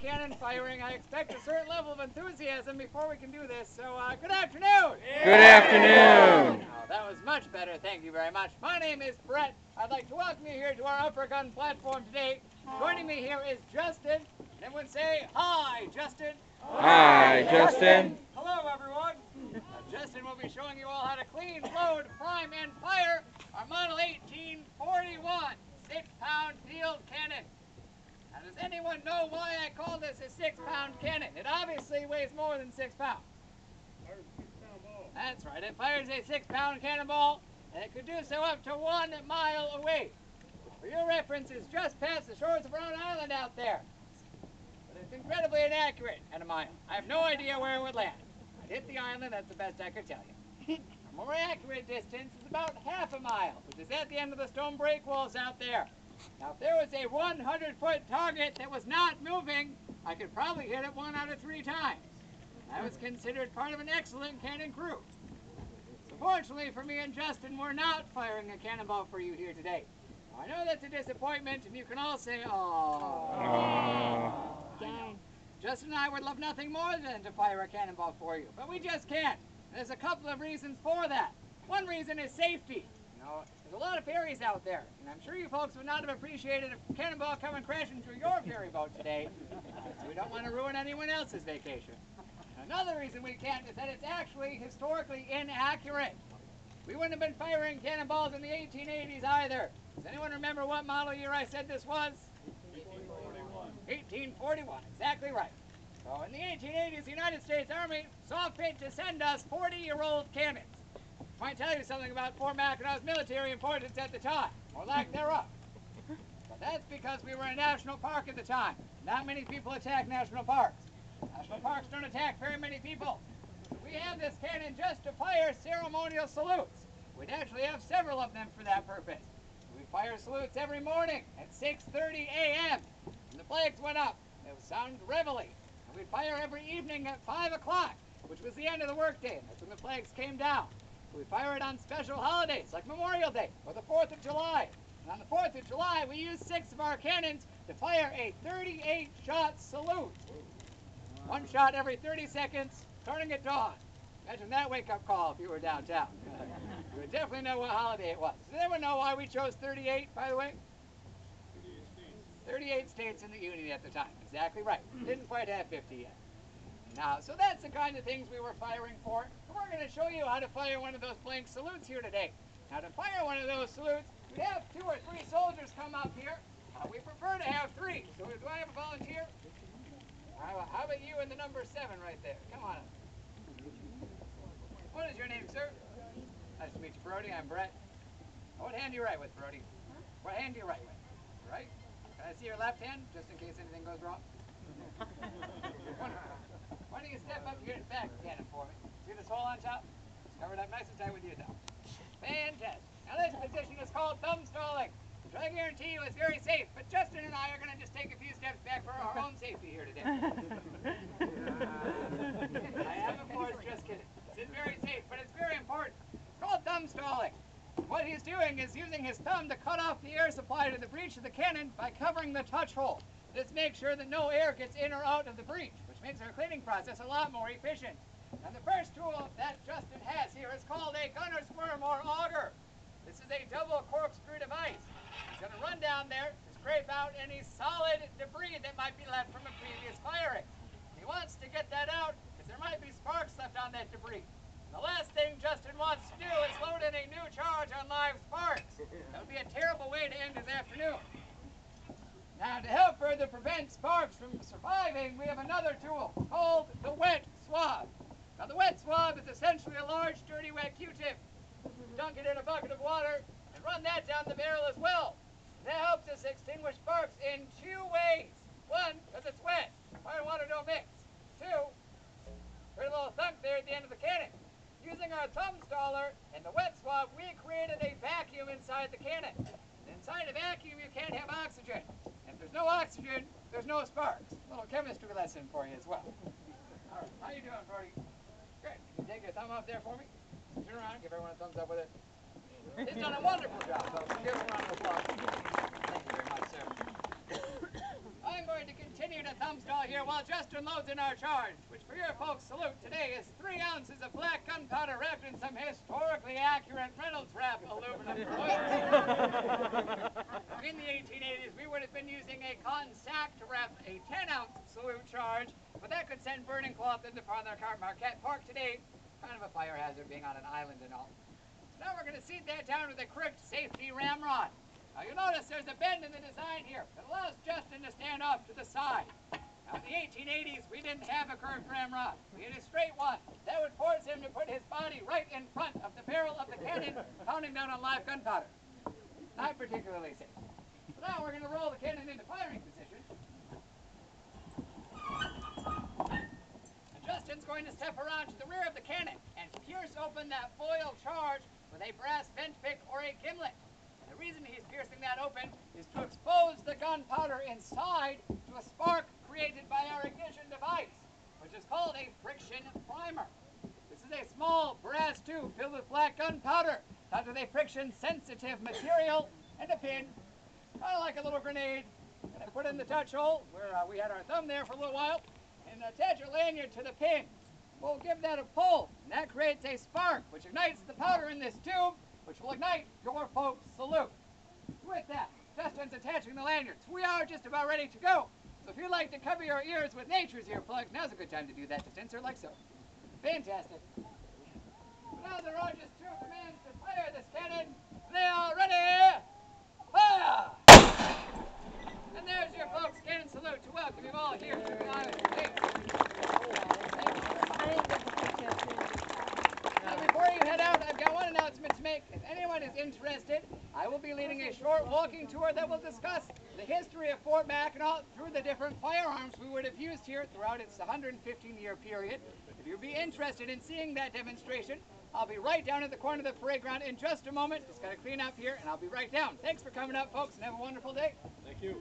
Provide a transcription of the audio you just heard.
cannon firing, I expect a certain level of enthusiasm before we can do this. So, good afternoon. Good afternoon. Oh, that was much better. Thank you very much. My name is Brett. I'd like to welcome you here to our upper gun platform today. Joining me here is Justin. Everyone say, hi, Justin. Hi, Justin. Hello, everyone. Justin will be showing you all how to clean, load, prime, and fire our Model 1841 6-pound field cannon. Now, does anyone know why I call this a 6-pound cannon? It obviously weighs more than 6 pounds. Fires a 6-pound ball. That's right. It fires a 6-pound cannonball, and it could do so up to 1 mile away. For your reference, it's just past the shores of Rhode Island out there. But it's incredibly inaccurate at a mile. I have no idea where it would land. I'd hit the island, that's the best I could tell you. A more accurate distance is about half a mile, which is at the end of the stone break walls out there. Now, if there was a 100-foot target that was not moving, I could probably hit it 1 out of 3 times. I was considered part of an excellent cannon crew. So fortunately for me and Justin, we're not firing a cannonball for you here today. I know that's a disappointment, and you can all say, "Aww." Justin and I would love nothing more than to fire a cannonball for you, but we just can't. There's a couple of reasons for that. One reason is safety. You know, there's a lot of ferries out there, and I'm sure you folks would not have appreciated a cannonball coming crashing through your ferry boat today. So we don't want to ruin anyone else's vacation. Another reason we can't is that it's actually historically inaccurate. We wouldn't have been firing cannonballs in the 1880s either. Does anyone remember what model year I said this was? 1841, exactly right. So in the 1880s, the United States Army saw fit to send us 40-year-old cannons. Might tell you something about Fort Mackinac's military importance at the time, or lack thereof. But that's because we were a national park at the time. Not many people attack national parks. National parks don't attack very many people. We have this cannon just to fire ceremonial salutes. We'd actually have several of them for that purpose. We fire salutes every morning at 6:30 a.m. When the flags went up, it would sound reveille. And we'd fire every evening at 5 o'clock, which was the end of the workday. That's when the flags came down. We fire it on special holidays like Memorial Day or the 4th of July. And on the 4th of July, we used 6 of our cannons to fire a 38-shot salute. 1 shot every 30 seconds, starting at dawn. Imagine that wake-up call if you were downtown. You would definitely know what holiday it was. Does anyone know why we chose 38, by the way? 38 states in the Union at the time. Exactly right. Didn't quite have 50 yet. Now, so that's the kind of things we were firing for. And we're going to show you how to fire one of those blank salutes here today. Now, to fire one of those salutes, we'd have 2 or 3 soldiers come up here. We prefer to have 3. So do I have a volunteer? How about you and the number 7 right there? Come on up. What is your name, sir? Nice to meet you, Brody. I'm Brett. What hand do you write with, Brody? What hand do you write with? Right? Can I see your left hand, just in case anything goes wrong? Wonderful. Why don't you step up here to the back of the cannon for me? See this hole on top? It's covered up nice and tight with your thumb. Fantastic. Now this position is called thumb stalling. So I guarantee you it's very safe, but Justin and I are going to just take a few steps back for our own safety here today. I am, of course, just kidding. This is very safe, but it's very important. It's called thumb stalling. What he's doing is using his thumb to cut off the air supply to the breech of the cannon by covering the touch hole. This makes sure that no air gets in or out of the breech, which makes our cleaning process a lot more efficient. And the first tool that Justin has here is called a gunner's worm or auger. This is a double corkscrew device. He's going to run down there to scrape out any solid debris that might be left from a previous firing. He wants to get that out because there might be sparks left on that debris. The last thing Justin wants to do is load in a new charge on live sparks. That would be a terrible way to end his afternoon. Now, to help further prevent sparks from surviving, we have another tool called the wet swab. Now, the wet swab is essentially a large, dirty, wet Q-tip. Dunk it in a bucket of water and run that down the barrel as well. That helps us extinguish sparks in 2 ways. 1, because it's wet. Fire and water don't mix. 2, there's a little thunk there at the end of the cannon. Using our thumb staller and the wet swab, we created a vacuum inside the cannon. Inside a vacuum, you can't have oxygen. If there's no oxygen, there's no sparks. A little chemistry lesson for you as well. All right, how you doing, Brody? Good. Can you take your thumb off there for me? Turn around, give everyone a thumbs up with it. He's done a wonderful job, folks. Give him a round of applause. Thank you very much, sir. I'm I'm going to continue to thumbstall here while Justin loads in our charge, which for your folks' salute today is 3 ounces of black gunpowder wrapped in some historically accurate Reynolds wrap aluminum foil. In the 1880s, we would have been using a cotton sack to wrap a 10-ounce salute charge, but that could send burning cloth into Marquette Park today. Kind of a fire hazard being on an island and all. So now we're going to seat that down with a correct safety ramrod. Now you'll notice there's a bend in the design here that allows Justin to stand off to the side. Now in the 1880s, we didn't have a curved ramrod. We had a straight one. That would force him to put his body right in front of the barrel of the cannon, pounding down on live gunpowder. Not particularly safe. So now we're going to roll the cannon into firing position. And Justin's going to step around to the rear of the cannon and pierce open that foil charge with a brass vent pick or a gimlet. The reason he's piercing that open is to expose the gunpowder inside to a spark created by our ignition device, which is called a friction primer. This is a small brass tube filled with black gunpowder, topped with a friction-sensitive material and a pin, kind of like a little grenade. And I put in the touch hole where we had our thumb there for a little while, and attach a lanyard to the pin. We'll give that a pull, and that creates a spark, which ignites the powder in this tube, which will ignite your folks' salute. With that, Justin's attaching the lanyards. We are just about ready to go. So if you'd like to cover your ears with nature's earplugs, now's a good time to do that. Just insert like so. Fantastic. Now there are just 2 commands to fire this cannon. They are ready. Fire! And there's your folks' cannon salute to welcome you all here to the island. Now before you head out, I've got one announcement to make. If anyone is interested, I will be leading a short walking tour that will discuss the history of Fort Mackinac through the different firearms we would have used here throughout its 115-year period. If you'd be interested in seeing that demonstration, I'll be right down at the corner of the parade ground in just a moment. Just got to clean up here, and I'll be right down. Thanks for coming up, folks, and have a wonderful day. Thank you.